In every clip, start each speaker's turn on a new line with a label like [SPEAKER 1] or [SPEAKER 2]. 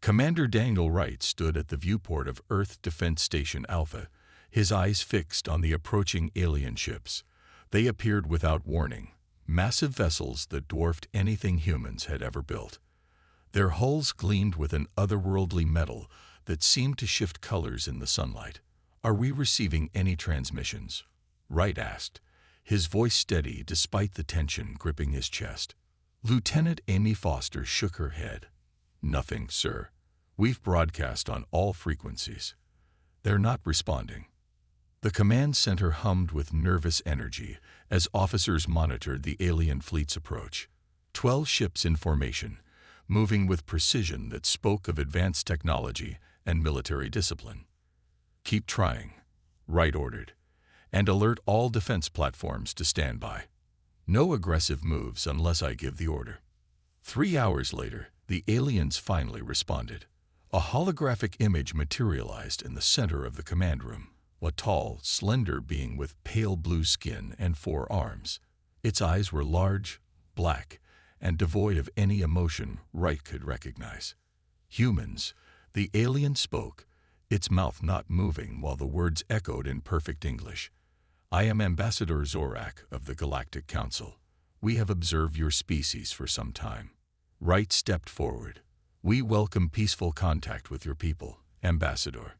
[SPEAKER 1] Commander Daniel Wright stood at the viewport of Earth Defense Station Alpha, his eyes fixed on the approaching alien ships. They appeared without warning, massive vessels that dwarfed anything humans had ever built. Their hulls gleamed with an otherworldly metal that seemed to shift colors in the sunlight. "Are we receiving any transmissions?" Wright asked, his voice steady despite the tension gripping his chest. Lieutenant Amy Foster shook her head. "Nothing, sir. We've broadcast on all frequencies. They're not responding." The command center hummed with nervous energy as officers monitored the alien fleet's approach. 12 ships in formation, moving with precision that spoke of advanced technology and military discipline. "Keep trying," Wright ordered, "and alert all defense platforms to stand by. No aggressive moves unless I give the order." 3 hours later, the aliens finally responded. A holographic image materialized in the center of the command room, a tall, slender being with pale blue skin and 4 arms. Its eyes were large, black, and devoid of any emotion Wright could recognize. "Humans," the alien spoke, its mouth not moving while the words echoed in perfect English. "I am Ambassador Zorak of the Galactic Council. We have observed your species for some time." Wright stepped forward. "We welcome peaceful contact with your people, Ambassador.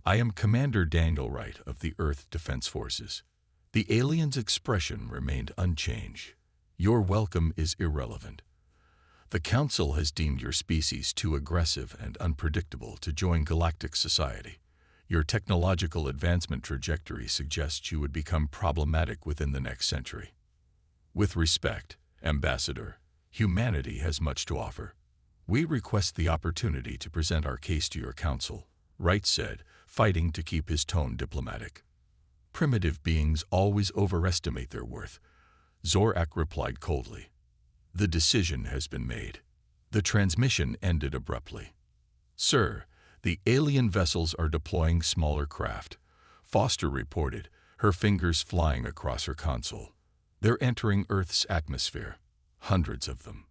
[SPEAKER 1] I am Commander Daniel Wright of the Earth Defense Forces." The alien's expression remained unchanged. "Your welcome is irrelevant. The Council has deemed your species too aggressive and unpredictable to join galactic society. Your technological advancement trajectory suggests you would become problematic within the next century. With respect, Ambassador, humanity has much to offer. We request the opportunity to present our case to your council," Wright said, fighting to keep his tone diplomatic. "Primitive beings always overestimate their worth," Zorak replied coldly. "The decision has been made." The transmission ended abruptly. "Sir, the alien vessels are deploying smaller craft," Foster reported, her fingers flying across her console. "They're entering Earth's atmosphere. Hundreds of them."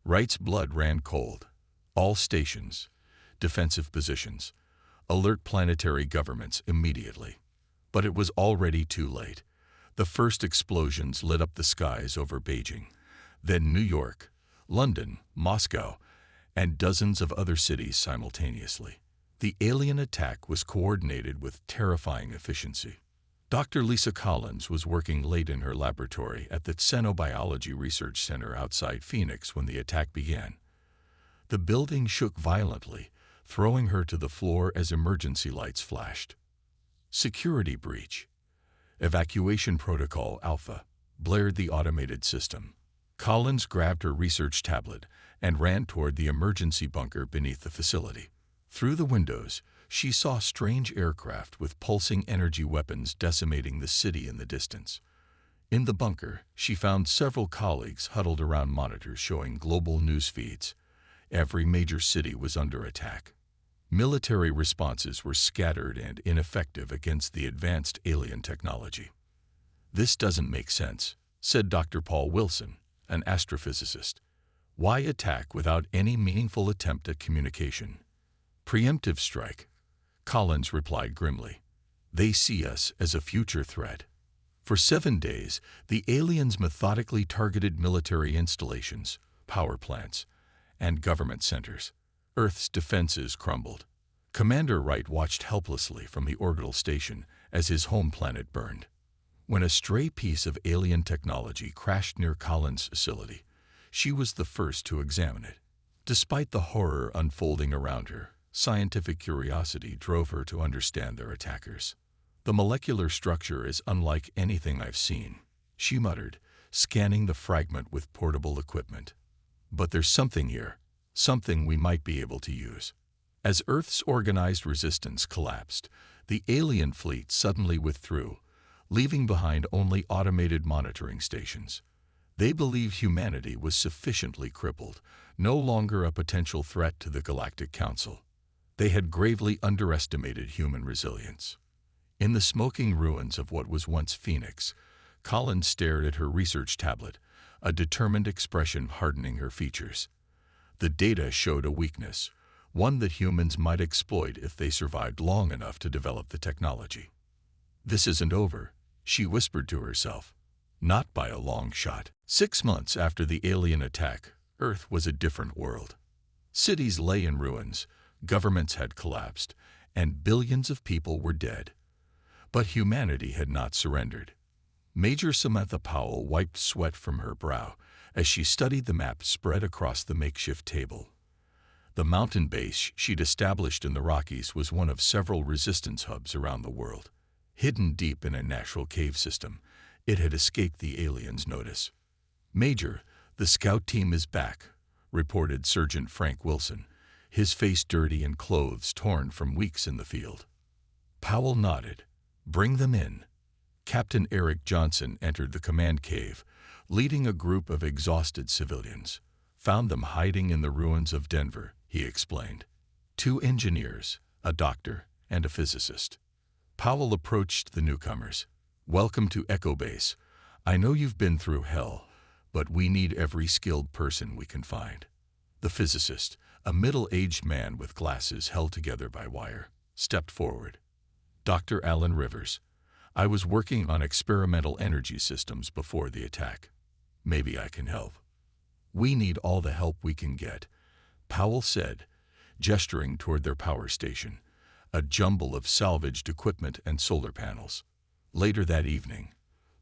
[SPEAKER 1] Wright's blood ran cold. "All stations, defensive positions, alert planetary governments immediately." But it was already too late. The first explosions lit up the skies over Beijing, then New York, London, Moscow, and dozens of other cities simultaneously. The alien attack was coordinated with terrifying efficiency. Dr. Lisa Collins was working late in her laboratory at the Xenobiology Research Center outside Phoenix when the attack began. The building shook violently, throwing her to the floor as emergency lights flashed. "Security breach. Evacuation Protocol Alpha," blared the automated system. Collins grabbed her research tablet and ran toward the emergency bunker beneath the facility. Through the windows, she saw strange aircraft with pulsing energy weapons decimating the city in the distance. In the bunker, she found several colleagues huddled around monitors showing global news feeds. Every major city was under attack. Military responses were scattered and ineffective against the advanced alien technology. "This doesn't make sense," said Dr. Paul Wilson, an astrophysicist. "Why attack without any meaningful attempt at communication?" "Preemptive strike," Collins replied grimly. "They see us as a future threat." For 7 days, the aliens methodically targeted military installations, power plants, and government centers. Earth's defenses crumbled. Commander Wright watched helplessly from the orbital station as his home planet burned. When a stray piece of alien technology crashed near Collins' facility, she was the first to examine it. Despite the horror unfolding around her, scientific curiosity drove her to understand their attackers. "The molecular structure is unlike anything I've seen," she muttered, scanning the fragment with portable equipment. "But there's something here. Something we might be able to use." As Earth's organized resistance collapsed, the alien fleet suddenly withdrew, leaving behind only automated monitoring stations. They believed humanity was sufficiently crippled, no longer a potential threat to the Galactic Council. They had gravely underestimated human resilience. In the smoking ruins of what was once Phoenix, Collins stared at her research tablet, a determined expression hardening her features. The data showed a weakness, one that humans might exploit if they survived long enough to develop the technology. "This isn't over," she whispered to herself. Not by a long shot. 6 months after the alien attack, Earth was a different world. Cities lay in ruins, governments had collapsed, and billions of people were dead. But humanity had not surrendered. Major Samantha Powell wiped sweat from her brow as she studied the map spread across the makeshift table. The mountain base she'd established in the Rockies was one of several resistance hubs around the world. Hidden deep in a natural cave system, it had escaped the aliens' notice. "Major, the scout team is back," reported Sergeant Frank Wilson, his face dirty and clothes torn from weeks in the field. Powell nodded. "Bring them in." Captain Eric Johnson entered the command cave, leading a group of exhausted civilians. "Found them hiding in the ruins of Denver," he explained. 2 engineers, a doctor, and a physicist. Powell approached the newcomers. "Welcome to Echo Base. I know you've been through hell, but we need every skilled person we can find." The physicist, a middle-aged man with glasses held together by wire, stepped forward. "Dr. Alan Rivers. I was working on experimental energy systems before the attack. Maybe I can help." "We need all the help we can get," Powell said, gesturing toward their power station, a jumble of salvaged equipment and solar panels. Later that evening,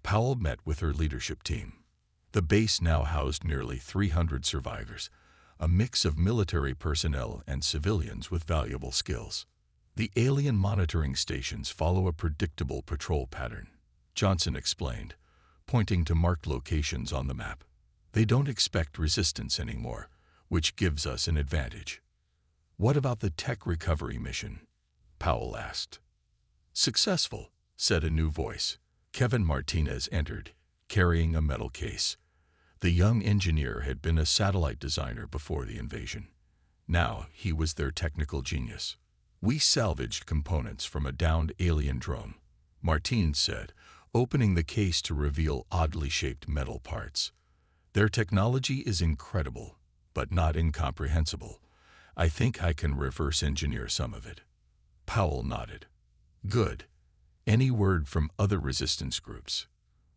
[SPEAKER 1] Powell met with her leadership team. The base now housed nearly 300 survivors, a mix of military personnel and civilians with valuable skills. "The alien monitoring stations follow a predictable patrol pattern," Johnson explained, pointing to marked locations on the map. "They don't expect resistance anymore, which gives us an advantage." "What about the tech recovery mission?" Powell asked. "Successful," said a new voice. Kevin Martinez entered, carrying a metal case. The young engineer had been a satellite designer before the invasion. Now he was their technical genius. "We salvaged components from a downed alien drone," Martinez said, opening the case to reveal oddly shaped metal parts. "Their technology is incredible, but not incomprehensible. I think I can reverse engineer some of it." Powell nodded. "Good. Any word from other resistance groups?"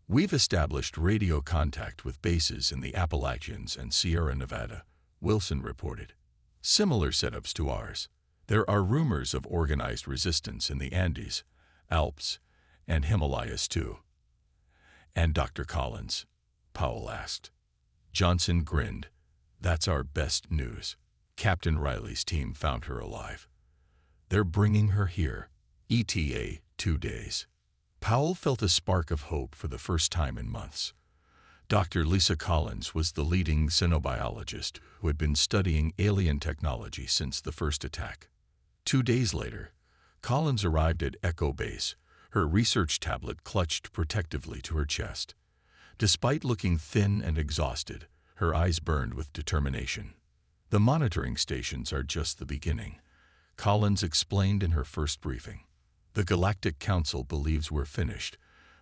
[SPEAKER 1] "We've established radio contact with bases in the Appalachians and Sierra Nevada," Wilson reported. "Similar setups to ours. There are rumors of organized resistance in the Andes, Alps, and Himalayas too." "And Dr. Collins?" Powell asked. Johnson grinned. "That's our best news. Captain Riley's team found her alive. They're bringing her here. ETA 2 days." Powell felt a spark of hope for the first time in months. Dr. Lisa Collins was the leading xenobiologist who had been studying alien technology since the first attack. 2 days later, Collins arrived at Echo Base, her research tablet clutched protectively to her chest. Despite looking thin and exhausted, her eyes burned with determination. "The monitoring stations are just the beginning," Collins explained in her first briefing. "The Galactic Council believes we're finished,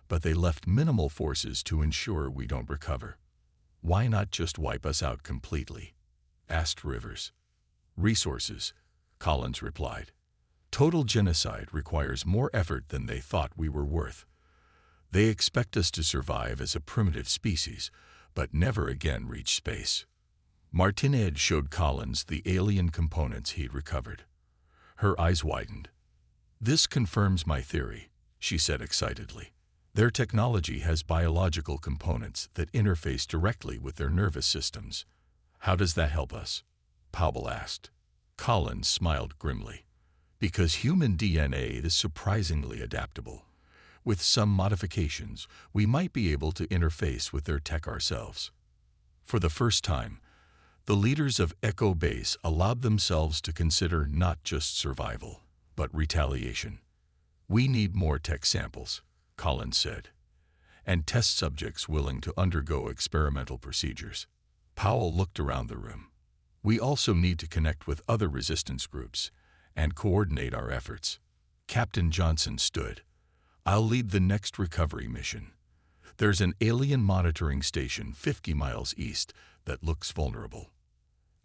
[SPEAKER 1] but they left minimal forces to ensure we don't recover." "Why not just wipe us out completely?" asked Rivers. "Resources," Collins replied. "Total genocide requires more effort than they thought we were worth. They expect us to survive as a primitive species, but never again reach space." Martinez showed Collins the alien components he'd recovered. Her eyes widened. "This confirms my theory," she said excitedly. "Their technology has biological components that interface directly with their nervous systems." "How does that help us?" Powell asked. Collins smiled grimly. "Because human DNA is surprisingly adaptable. With some modifications, we might be able to interface with their tech ourselves." For the first time, the leaders of Echo Base allowed themselves to consider not just survival, but retaliation. "We need more tech samples," Collins said, "and test subjects willing to undergo experimental procedures." Powell looked around the room. "We also need to connect with other resistance groups and coordinate our efforts." Captain Johnson stood. "I'll lead the next recovery mission. There's an alien monitoring station 50 miles east that looks vulnerable."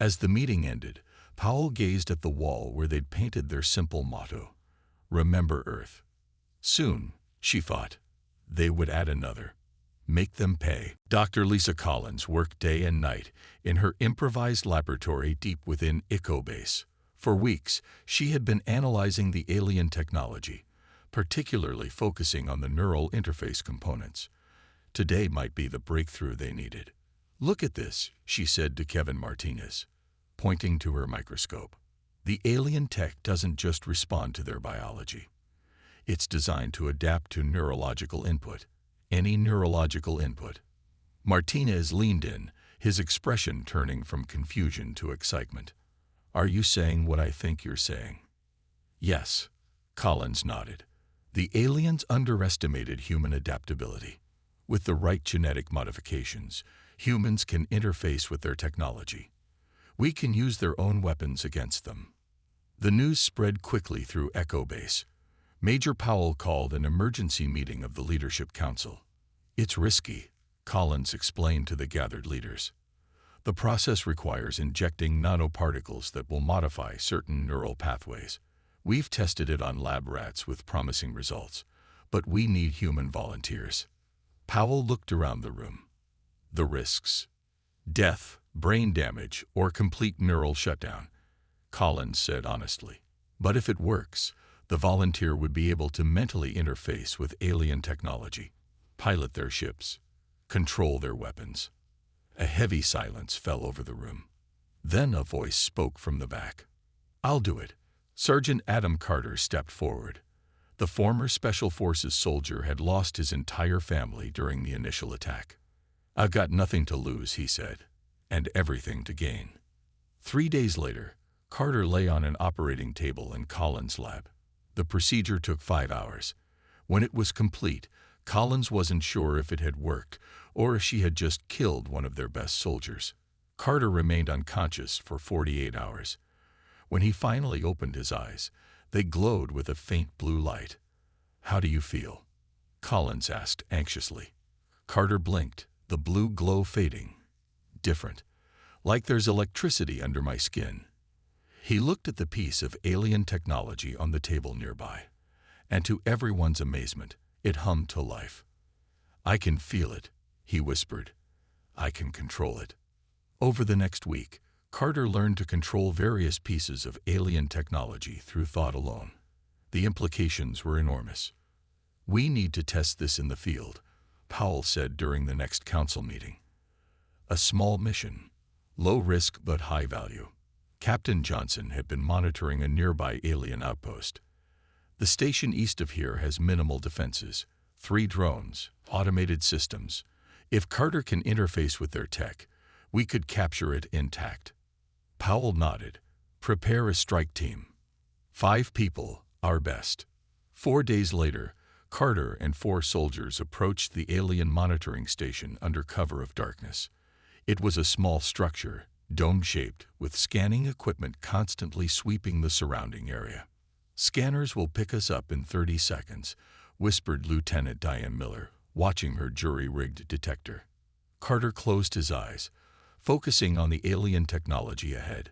[SPEAKER 1] As the meeting ended, Powell gazed at the wall where they'd painted their simple motto, "Remember Earth." Soon, she thought, they would add another, "Make them pay." Dr. Lisa Collins worked day and night in her improvised laboratory deep within Echo Base. For weeks, she had been analyzing the alien technology, particularly focusing on the neural interface components. Today might be the breakthrough they needed. "Look at this," she said to Kevin Martinez, pointing to her microscope. "The alien tech doesn't just respond to their biology. It's designed to adapt to neurological input, any neurological input." Martinez leaned in, his expression turning from confusion to excitement. "Are you saying what I think you're saying?" "Yes," Collins nodded. "The aliens underestimated human adaptability. With the right genetic modifications, humans can interface with their technology. We can use their own weapons against them." The news spread quickly through Echo Base. Major Powell called an emergency meeting of the Leadership Council. "It's risky," Collins explained to the gathered leaders. "The process requires injecting nanoparticles that will modify certain neural pathways. We've tested it on lab rats with promising results, but we need human volunteers." Powell looked around the room. "The risks? Death, brain damage, or complete neural shutdown," Collins said honestly. "But if it works, the volunteer would be able to mentally interface with alien technology, pilot their ships, control their weapons." A heavy silence fell over the room. Then a voice spoke from the back. "I'll do it." Sergeant Adam Carter stepped forward. The former Special Forces soldier had lost his entire family during the initial attack. "I've got nothing to lose," he said, "and everything to gain." 3 days later, Carter lay on an operating table in Collins' lab. The procedure took 5 hours. When it was complete, Collins wasn't sure if it had worked or if she had just killed one of their best soldiers. Carter remained unconscious for 48 hours. When he finally opened his eyes, they glowed with a faint blue light. "How do you feel?" Collins asked anxiously. Carter blinked, the blue glow fading. "Different. Like there's electricity under my skin." He looked at the piece of alien technology on the table nearby, and to everyone's amazement, it hummed to life. "I can feel it," he whispered. "I can control it." Over the next week, Carter learned to control various pieces of alien technology through thought alone. The implications were enormous. "We need to test this in the field," Powell said during the next council meeting. "A small mission, low risk but high value." Captain Johnson had been monitoring a nearby alien outpost. "The station east of here has minimal defenses, 3 drones, automated systems. If Carter can interface with their tech, we could capture it intact." Powell nodded. "Prepare a strike team. 5 people, our best." 4 days later, Carter and 4 soldiers approached the alien monitoring station under cover of darkness. It was a small structure, dome-shaped, with scanning equipment constantly sweeping the surrounding area. "Scanners will pick us up in 30 seconds, whispered Lieutenant Diane Miller, watching her jury-rigged detector. Carter closed his eyes, focusing on the alien technology ahead.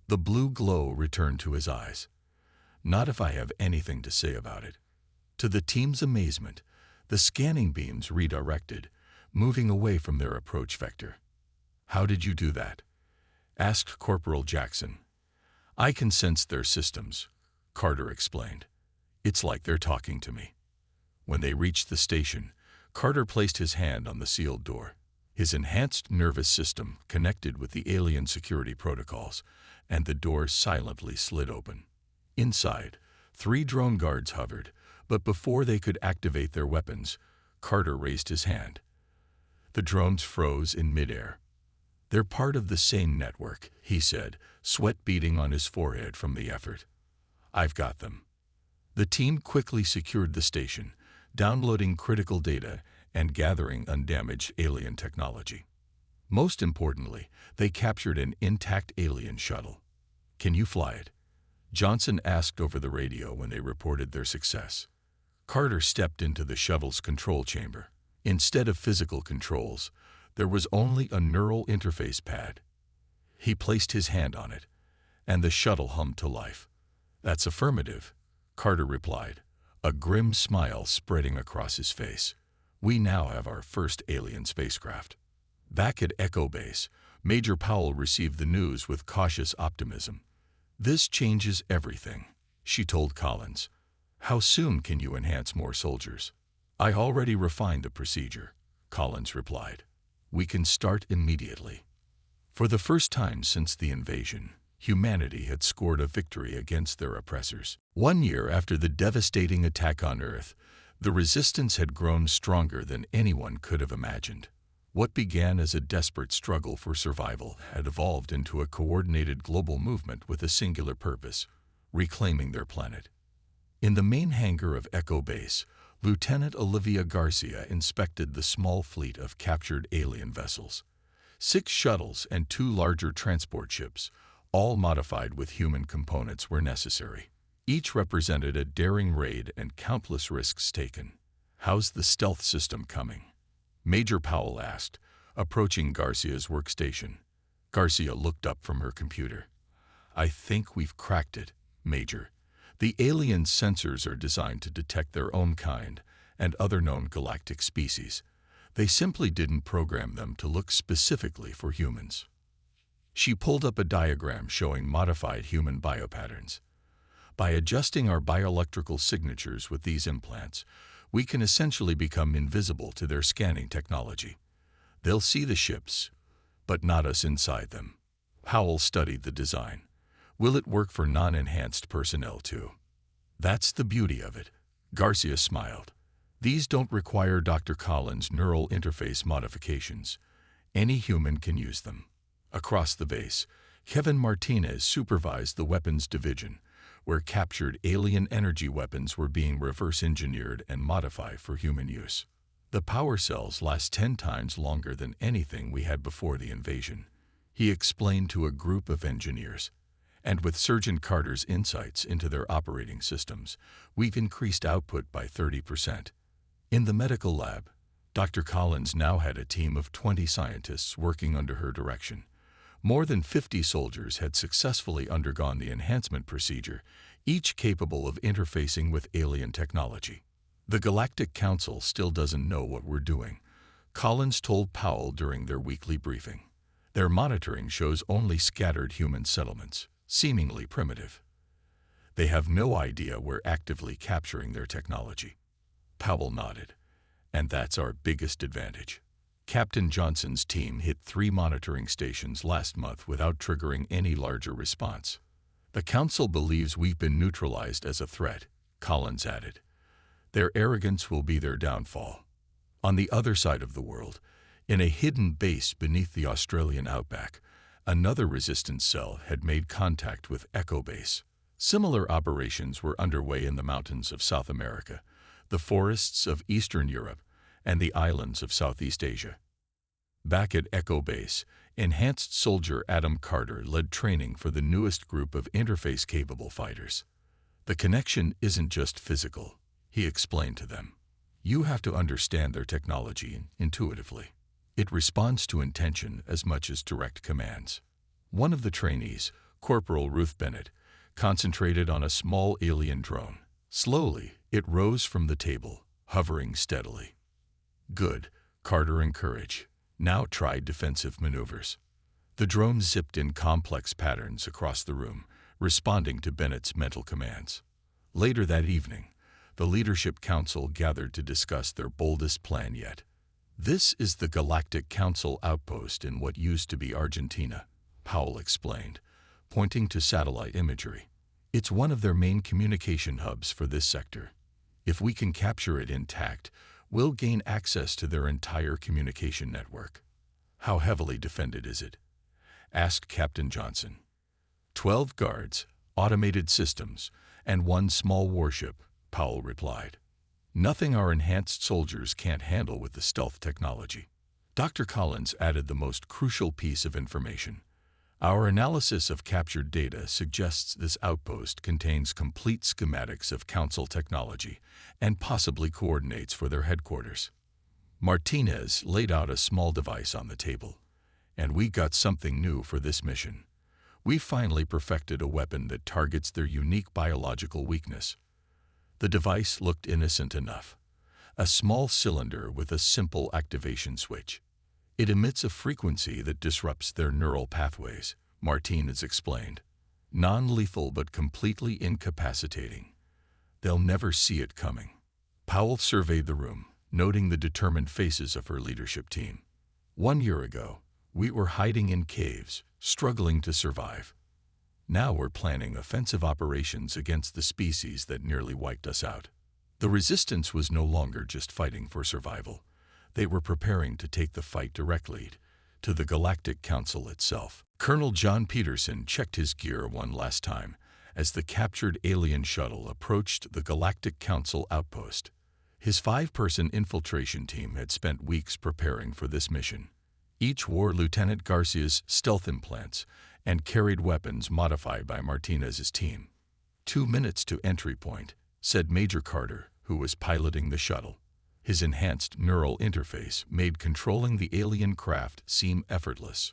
[SPEAKER 1] The blue glow returned to his eyes. "Not if I have anything to say about it." To the team's amazement, the scanning beams redirected, moving away from their approach vector. "How did you do that?" asked Corporal Jackson. "I can sense their systems," Carter explained. "It's like they're talking to me." When they reached the station, Carter placed his hand on the sealed door. His enhanced nervous system connected with the alien security protocols, and the door silently slid open. Inside, 3 drone guards hovered, but before they could activate their weapons, Carter raised his hand. The drones froze in midair. "They're part of the same network," he said, sweat beading on his forehead from the effort. "I've got them." The team quickly secured the station, downloading critical data and gathering undamaged alien technology. Most importantly, they captured an intact alien shuttle. "Can you fly it?" Johnson asked over the radio when they reported their success. Carter stepped into the shuttle's control chamber. Instead of physical controls, there was only a neural interface pad. He placed his hand on it, and the shuttle hummed to life. "That's affirmative," Carter replied, a grim smile spreading across his face. "We now have our first alien spacecraft." Back at Echo Base, Major Powell received the news with cautious optimism. "This changes everything," she told Collins. "How soon can you enhance more soldiers?" "I already refined the procedure," Collins replied. "We can start immediately." For the first time since the invasion, humanity had scored a victory against their oppressors. 1 year after the devastating attack on Earth, the resistance had grown stronger than anyone could have imagined. What began as a desperate struggle for survival had evolved into a coordinated global movement with a singular purpose: reclaiming their planet. In the main hangar of Echo Base, Lieutenant Olivia Garcia inspected the small fleet of captured alien vessels. 6 shuttles and 2 larger transport ships, all modified with human components, were necessary. Each represented a daring raid and countless risks taken. "How's the stealth system coming?" Major Powell asked, approaching Garcia's workstation. Garcia looked up from her computer. "I think we've cracked it, Major. The alien sensors are designed to detect their own kind and other known galactic species. They simply didn't program them to look specifically for humans." She pulled up a diagram showing modified human biopatterns. "By adjusting our bioelectrical signatures with these implants, we can essentially become invisible to their scanning technology. They'll see the ships, but not us inside them." Powell studied the design. "Will it work for non-enhanced personnel too?" "That's the beauty of it," Garcia smiled. "These don't require Dr. Collins' neural interface modifications. Any human can use them." Across the base, Kevin Martinez supervised the weapons division, where captured alien energy weapons were being reverse-engineered and modified for human use. "The power cells last 10 times longer than anything we had before the invasion," he explained to a group of engineers. "And with Sergeant Carter's insights into their operating systems, we've increased output by 30%. In the medical lab, Dr. Collins now had a team of 20 scientists working under her direction. More than 50 soldiers had successfully undergone the enhancement procedure, each capable of interfacing with alien technology. "The Galactic Council still doesn't know what we're doing," Collins told Powell during their weekly briefing. "Their monitoring shows only scattered human settlements, seemingly primitive. They have no idea we're actively capturing their technology." Powell nodded. "And that's our biggest advantage. Captain Johnson's team hit 3 monitoring stations last month without triggering any larger response. The Council believes we've been neutralized as a threat," Collins added. "Their arrogance will be their downfall." On the other side of the world, in a hidden base beneath the Australian outback, another resistance cell had made contact with Echo Base. Similar operations were underway in the mountains of South America, the forests of Eastern Europe, and the islands of Southeast Asia. Back at Echo Base, enhanced soldier Adam Carter led training for the newest group of interface-capable fighters. "The connection isn't just physical," he explained to them. "You have to understand their technology intuitively. It responds to intention as much as direct commands." One of the trainees, Corporal Ruth Bennett, concentrated on a small alien drone. Slowly, it rose from the table, hovering steadily. "Good," Carter encouraged. "Now try defensive maneuvers." The drone zipped in complex patterns across the room, responding to Bennett's mental commands. Later that evening, the Leadership Council gathered to discuss their boldest plan yet. "This is the Galactic Council outpost in what used to be Argentina," Powell explained, pointing to satellite imagery. "It's one of their main communication hubs for this sector. If we can capture it intact, we'll gain access to their entire communication network." "How heavily defended is it?" asked Captain Johnson. 12 guards, automated systems, and 1 small warship," Powell replied. "Nothing our enhanced soldiers can't handle with the stealth technology." Dr. Collins added the most crucial piece of information. "Our analysis of captured data suggests this outpost contains complete schematics of Council technology and possibly coordinates for their headquarters." Martinez laid out a small device on the table. "And we got something new for this mission. We finally perfected a weapon that targets their unique biological weakness. The device looked innocent enough. A small cylinder with a simple activation switch. It emits a frequency that disrupts their neural pathways, Martinez explained. Non-lethal but completely incapacitating. They'll never see it coming. Powell surveyed the room, noting the determined faces of her leadership team. 1 year ago, we were hiding in caves, struggling to survive. Now we're planning offensive operations against the species that nearly wiped us out. The resistance was no longer just fighting for survival. They were preparing to take the fight directly to the Galactic Council itself. Colonel John Peterson checked his gear one last time as the captured alien shuttle approached the Galactic Council outpost. His 5-person infiltration team had spent weeks preparing for this mission. Each wore Lieutenant Garcia's stealth implants and carried weapons modified by Martinez's team. 2 minutes to entry point, said Major Carter, who was piloting the shuttle. His enhanced neural interface made controlling the alien craft seem effortless.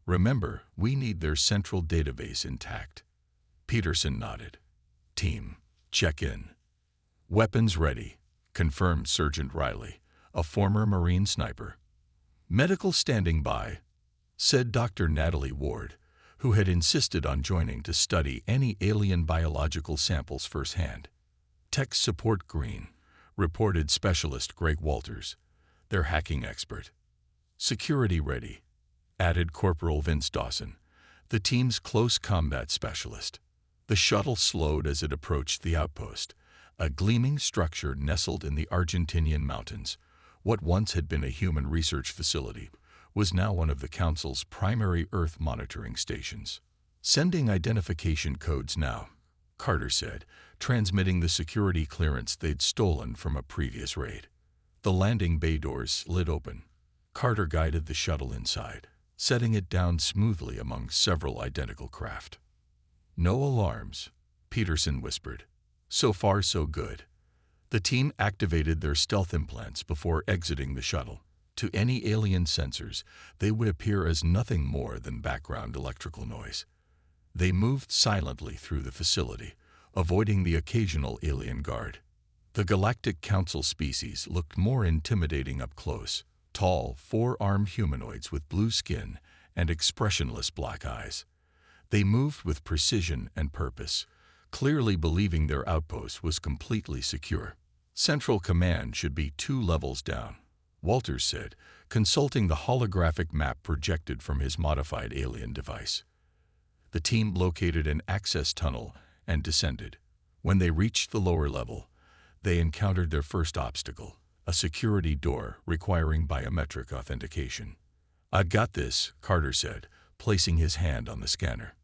[SPEAKER 1] Remember, we need their central database intact. Peterson nodded. Team, check in. Weapons ready, confirmed Sergeant Riley, a former Marine sniper. Medical standing by, said Dr. Natalie Ward, who had insisted on joining to study any alien biological samples firsthand. Tech support green, reported Specialist Greg Walters, their hacking expert. Security ready, added Corporal Vince Dawson, the team's close combat specialist. The shuttle slowed as it approached the outpost, a gleaming structure nestled in the Argentinian mountains. What once had been a human research facility was now one of the Council's primary Earth monitoring stations. Sending identification codes now, Carter said, transmitting the security clearance they'd stolen from a previous raid. The landing bay doors slid open. Carter guided the shuttle inside, setting it down smoothly among several identical craft. No alarms, Peterson whispered. So far, so good. The team activated their stealth implants before exiting the shuttle. To any alien sensors, they would appear as nothing more than background electrical noise. They moved silently through the facility, avoiding the occasional alien guard. The Galactic Council species looked more intimidating up close, tall, 4-armed humanoids with blue skin and expressionless black eyes. They moved with precision and purpose, clearly believing their outpost was completely secure. Central Command should be 2 levels down, Walters said, consulting the holographic map projected from his modified alien device. The team located an access tunnel and descended. When they reached the lower level, they encountered their first obstacle, a security door requiring biometric authentication. "I've got this," Carter said, placing his hand on the scanner.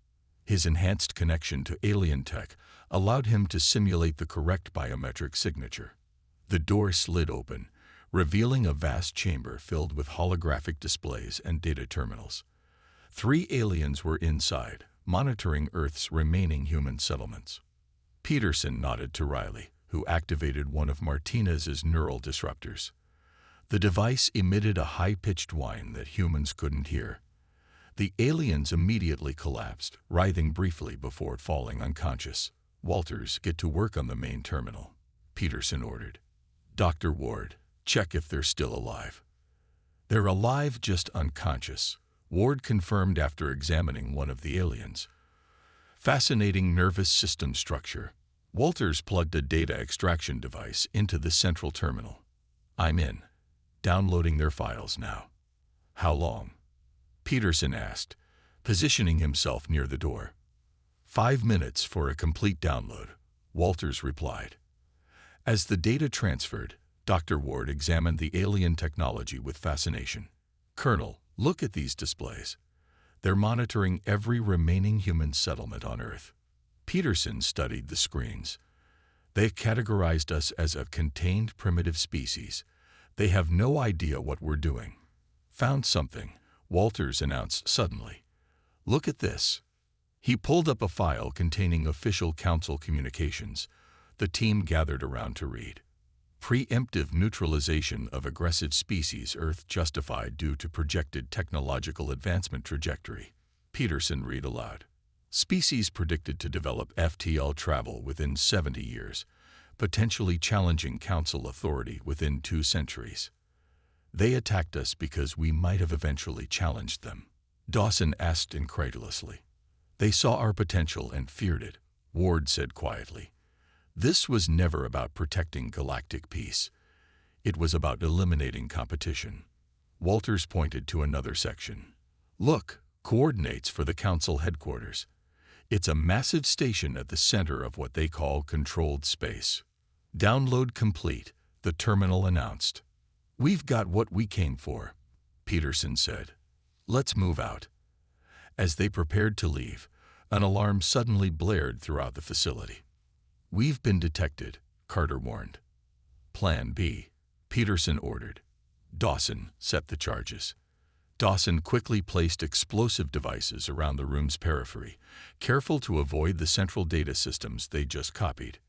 [SPEAKER 1] His enhanced connection to alien tech allowed him to simulate the correct biometric signature. The door slid open, revealing a vast chamber filled with holographic displays and data terminals. 3 aliens were inside, monitoring Earth's remaining human settlements. Peterson nodded to Riley, who activated one of Martinez's neural disruptors. The device emitted a high-pitched whine that humans couldn't hear. The aliens immediately collapsed, writhing briefly before falling unconscious. "Walters, get to work on the main terminal," Peterson ordered. "Dr. Ward, check if they're still alive." "They're alive, just unconscious," Ward confirmed after examining one of the aliens. "Fascinating nervous system structure." Walters plugged a data extraction device into the central terminal. "I'm in. Downloading their files now." "How long?" Peterson asked, positioning himself near the door. 5 minutes for a complete download, Walters replied. As the data transferred, Dr. Ward examined the alien technology with fascination. "Colonel, look at these displays. They're monitoring every remaining human settlement on Earth." Peterson studied the screens. "They categorized us as a contained primitive species. They have no idea what we're doing." "Found something," Walters announced suddenly. "Look at this." He pulled up a file containing official council communications. The team gathered around to read. "Preemptive neutralization of aggressive species Earth justified due to projected technological advancement trajectory," Peterson read aloud. Species predicted to develop FTL travel within 70 years, potentially challenging Council authority within 2 centuries. They attacked us because we might have eventually challenged them. Dawson asked incredulously. They saw our potential and feared it, Ward said quietly. This was never about protecting galactic peace. It was about eliminating competition. Walters pointed to another section. Look, coordinates for the Council headquarters. It's a massive station at the center of what they call controlled space. Download complete, the terminal announced. We've got what we came for, Peterson said. Let's move out. As they prepared to leave, an alarm suddenly blared throughout the facility. We've been detected, Carter warned. Plan B, Peterson ordered. Dawson set the charges. Dawson quickly placed explosive devices around the room's periphery, careful to avoid the central data systems they just copied.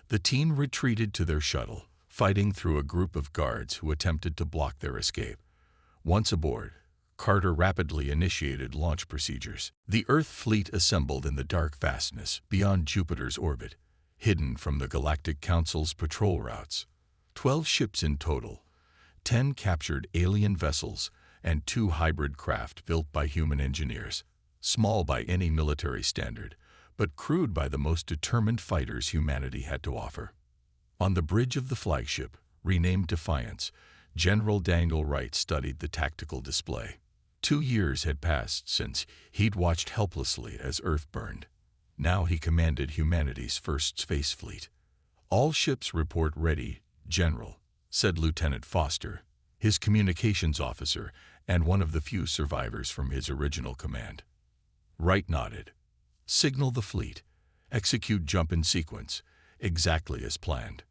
[SPEAKER 1] The team retreated to their shuttle, fighting through a group of guards who attempted to block their escape. Once aboard, Carter rapidly initiated launch procedures. The Earth fleet assembled in the dark vastness beyond Jupiter's orbit, hidden from the Galactic Council's patrol routes. 12 ships in total, 10 captured alien vessels, and 2 hybrid craft built by human engineers, small by any military standard, but crewed by the most determined fighters humanity had to offer. On the bridge of the flagship, renamed Defiance, General Daniel Wright studied the tactical display. 2 years had passed since he'd watched helplessly as Earth burned. Now he commanded humanity's first space fleet. All ships report ready, General, said Lieutenant Foster, his communications officer and one of the few survivors from his original command. Wright nodded. Signal the fleet. Execute jump in sequence, exactly as planned.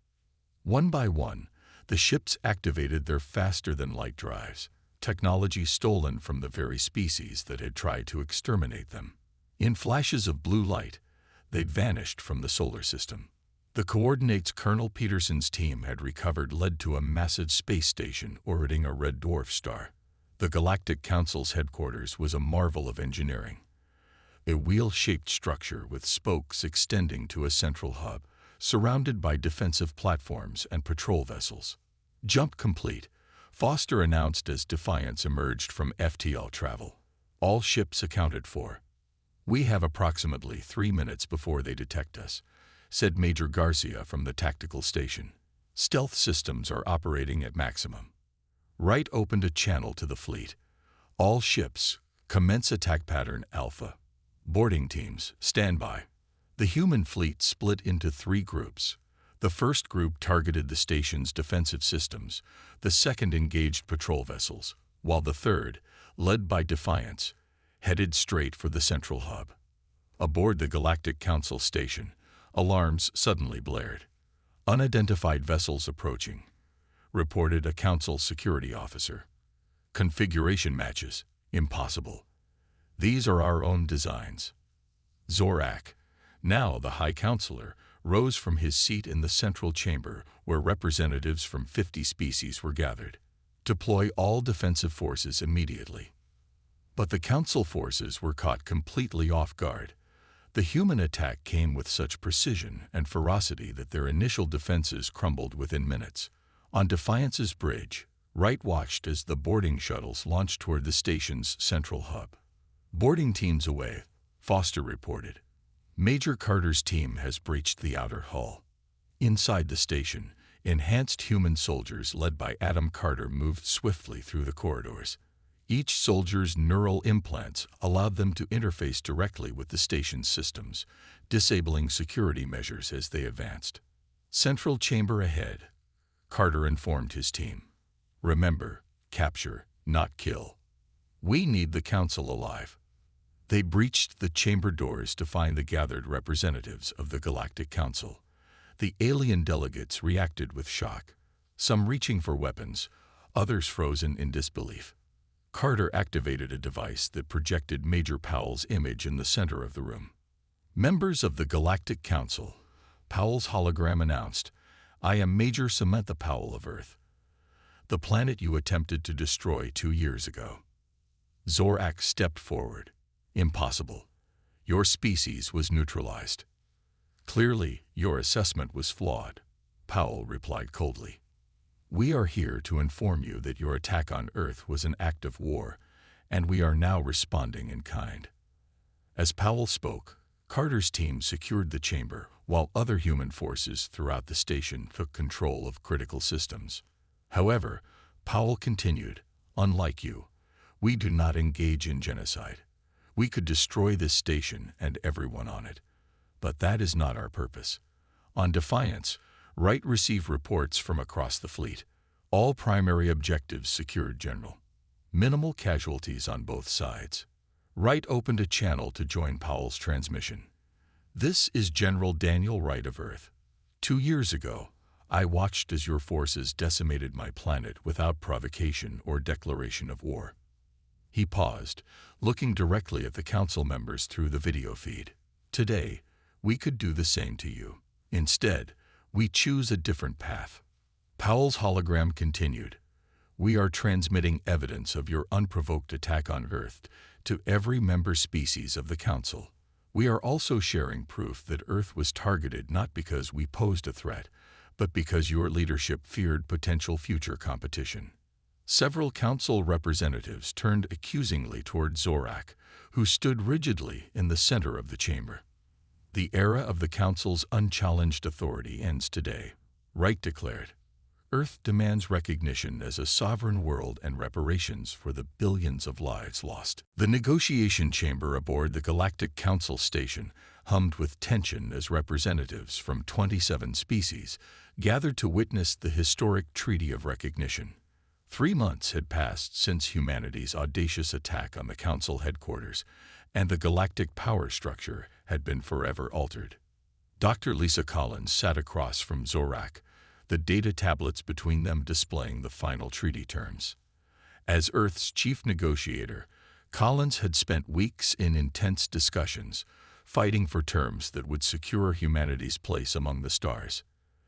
[SPEAKER 1] One by one, the ships activated their faster-than-light drives, technology stolen from the very species that had tried to exterminate them. In flashes of blue light, they'd vanished from the solar system. The coordinates Colonel Peterson's team had recovered led to a massive space station orbiting a red dwarf star. The Galactic Council's headquarters was a marvel of engineering. A wheel-shaped structure with spokes extending to a central hub, surrounded by defensive platforms and patrol vessels. Jump complete, Foster announced as Defiance emerged from FTL travel. All ships accounted for. We have approximately 3 minutes before they detect us, said Major Garcia from the tactical station. Stealth systems are operating at maximum. Wright opened a channel to the fleet. All ships, commence attack pattern Alpha. Boarding teams, stand by. The human fleet split into 3 groups. The first group targeted the station's defensive systems, the second engaged patrol vessels, while the third, led by Defiance, headed straight for the central hub. Aboard the Galactic Council station, alarms suddenly blared. Unidentified vessels approaching, reported a Council security officer. Configuration matches, impossible. These are our own designs. Zorak, now the High Counselor, rose from his seat in the central chamber where representatives from 50 species were gathered. Deploy all defensive forces immediately. But the Council forces were caught completely off guard. The human attack came with such precision and ferocity that their initial defenses crumbled within minutes. On Defiance's bridge, Wright watched as the boarding shuttles launched toward the station's central hub. Boarding teams away, Foster reported. Major Carter's team has breached the outer hull. Inside the station, enhanced human soldiers led by Adam Carter moved swiftly through the corridors. Each soldier's neural implants allowed them to interface directly with the station's systems, disabling security measures as they advanced. Central chamber ahead, Carter informed his team. Remember, capture, not kill. We need the Council alive. They breached the chamber doors to find the gathered representatives of the Galactic Council. The alien delegates reacted with shock, some reaching for weapons, others frozen in disbelief. Carter activated a device that projected Major Powell's image in the center of the room. Members of the Galactic Council, Powell's hologram announced, I am Major Samantha Powell of Earth, the planet you attempted to destroy 2 years ago. Zorak stepped forward. Impossible. Your species was neutralized. Clearly, your assessment was flawed, Powell replied coldly. We are here to inform you that your attack on Earth was an act of war, and we are now responding in kind. As Powell spoke, Carter's team secured the chamber, while other human forces throughout the station took control of critical systems. However, Powell continued, unlike you, we do not engage in genocide. We could destroy this station and everyone on it. But that is not our purpose. On Defiance, Wright received reports from across the fleet. All primary objectives secured, General. Minimal casualties on both sides. Wright opened a channel to join Powell's transmission. This is General Daniel Wright of Earth. 2 years ago, I watched as your forces decimated my planet without provocation or declaration of war. He paused, looking directly at the council members through the video feed. Today, we could do the same to you. Instead, we choose a different path. Powell's hologram continued. We are transmitting evidence of your unprovoked attack on Earth to every member species of the Council. We are also sharing proof that Earth was targeted not because we posed a threat, but because your leadership feared potential future competition. Several Council representatives turned accusingly toward Zorak, who stood rigidly in the center of the chamber. The era of the Council's unchallenged authority ends today, Wright declared. Earth demands recognition as a sovereign world and reparations for the billions of lives lost. The negotiation chamber aboard the Galactic Council station hummed with tension as representatives from 27 species gathered to witness the historic Treaty of Recognition. 3 months had passed since humanity's audacious attack on the Council headquarters, and the galactic power structure had been forever altered. Dr. Lisa Collins sat across from Zorak, the data tablets between them displaying the final treaty terms. As Earth's chief negotiator, Collins had spent weeks in intense discussions, fighting for terms that would secure humanity's place among the stars.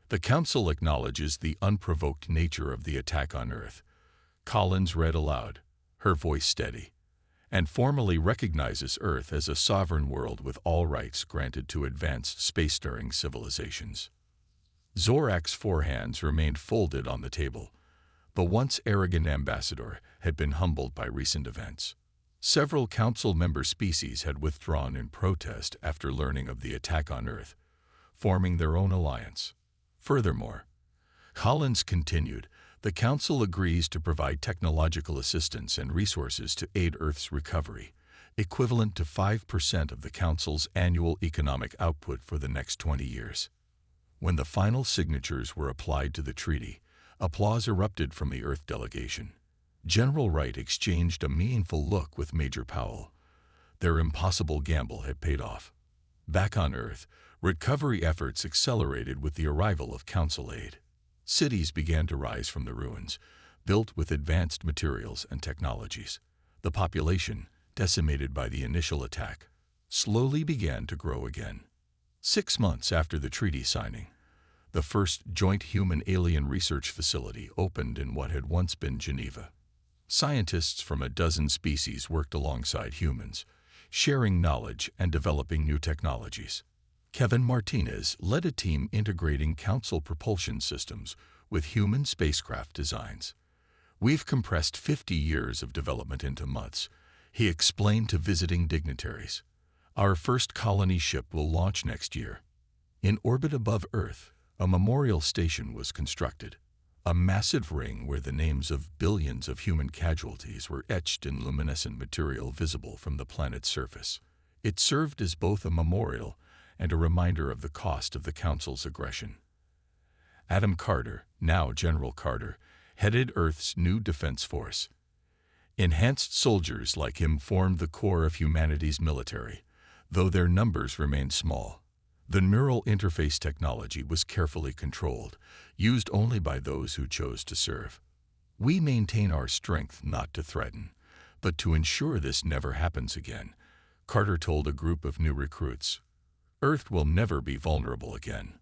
[SPEAKER 1] The Council acknowledges the unprovoked nature of the attack on Earth. Collins read aloud, her voice steady, and formally recognizes Earth as a sovereign world with all rights granted to advanced space-faring civilizations. Zorak's forehands remained folded on the table. The once arrogant ambassador had been humbled by recent events. Several Council member species had withdrawn in protest after learning of the attack on Earth, forming their own alliance. Furthermore, Collins continued, the Council agrees to provide technological assistance and resources to aid Earth's recovery, equivalent to 5% of the Council's annual economic output for the next 20 years. When the final signatures were applied to the treaty, applause erupted from the Earth delegation. General Wright exchanged a meaningful look with Major Powell. Their impossible gamble had paid off. Back on Earth, recovery efforts accelerated with the arrival of Council aid. Cities began to rise from the ruins, built with advanced materials and technologies. The population, decimated by the initial attack, slowly began to grow again. 6 months after the treaty signing, the first joint human-alien research facility opened in what had once been Geneva. Scientists from a dozen species worked alongside humans, sharing knowledge and developing new technologies. Kevin Martinez led a team integrating Council propulsion systems with human spacecraft designs. We've compressed 50 years of development into months, he explained to visiting dignitaries. Our first colony ship will launch next year. In orbit above Earth, a memorial station was constructed, a massive ring where the names of billions of human casualties were etched in luminescent material visible from the planet's surface. It served as both a memorial and a reminder of the cost of the Council's aggression. Adam Carter, now General Carter, headed Earth's new defense force. Enhanced soldiers like him formed the core of humanity's military, though their numbers remained small. The neural interface technology was carefully controlled, used only by those who chose to serve. We maintain our strength not to threaten, but to ensure this never happens again, Carter told a group of new recruits. Earth will never be vulnerable again.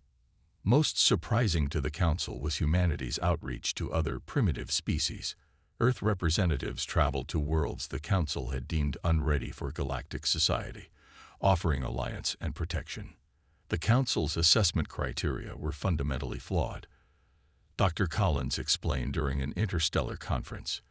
[SPEAKER 1] Most surprising to the Council was humanity's outreach to other primitive species. Earth representatives traveled to worlds the Council had deemed unready for galactic society, offering alliance and protection. The Council's assessment criteria were fundamentally flawed. Dr. Collins explained during an interstellar conference.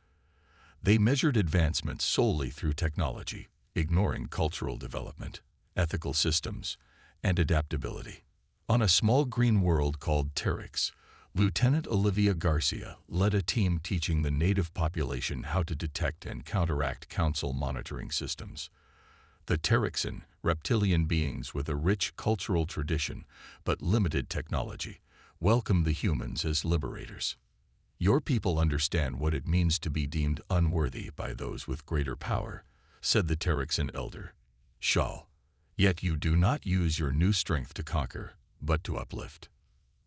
[SPEAKER 1] They measured advancement solely through technology, ignoring cultural development, ethical systems, and adaptability. On a small green world called Terix, Lieutenant Olivia Garcia led a team teaching the native population how to detect and counteract Council monitoring systems. The Terixan, reptilian beings with a rich cultural tradition but limited technology, welcomed the humans as liberators. "Your people understand what it means to be deemed unworthy by those with greater power," said the Terixan elder, Shal. "Yet you do not use your new strength to conquer, but to uplift."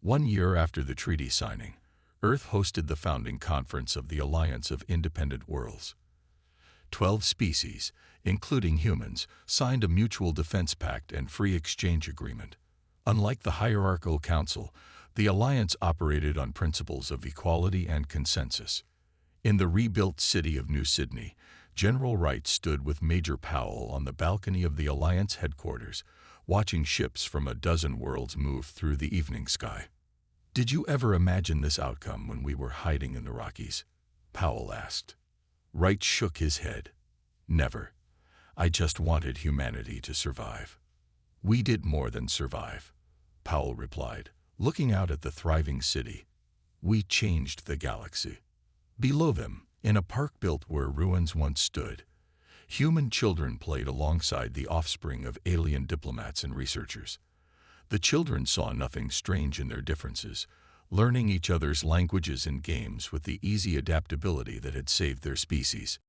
[SPEAKER 1] 1 year after the treaty signing, Earth hosted the founding conference of the Alliance of Independent Worlds. 12 species, including humans, signed a mutual defense pact and free exchange agreement. Unlike the hierarchical council, the alliance operated on principles of equality and consensus. In the rebuilt city of New Sydney, General Wright stood with Major Powell on the balcony of the alliance headquarters, watching ships from a dozen worlds move through the evening sky. "Did you ever imagine this outcome when we were hiding in the Rockies?" Powell asked. Wright shook his head. "Never. I just wanted humanity to survive." "We did more than survive," Powell replied, looking out at the thriving city. "We changed the galaxy." Below them, in a park built where ruins once stood, human children played alongside the offspring of alien diplomats and researchers. The children saw nothing strange in their differences, learning each other's languages and games with the easy adaptability that had saved their species.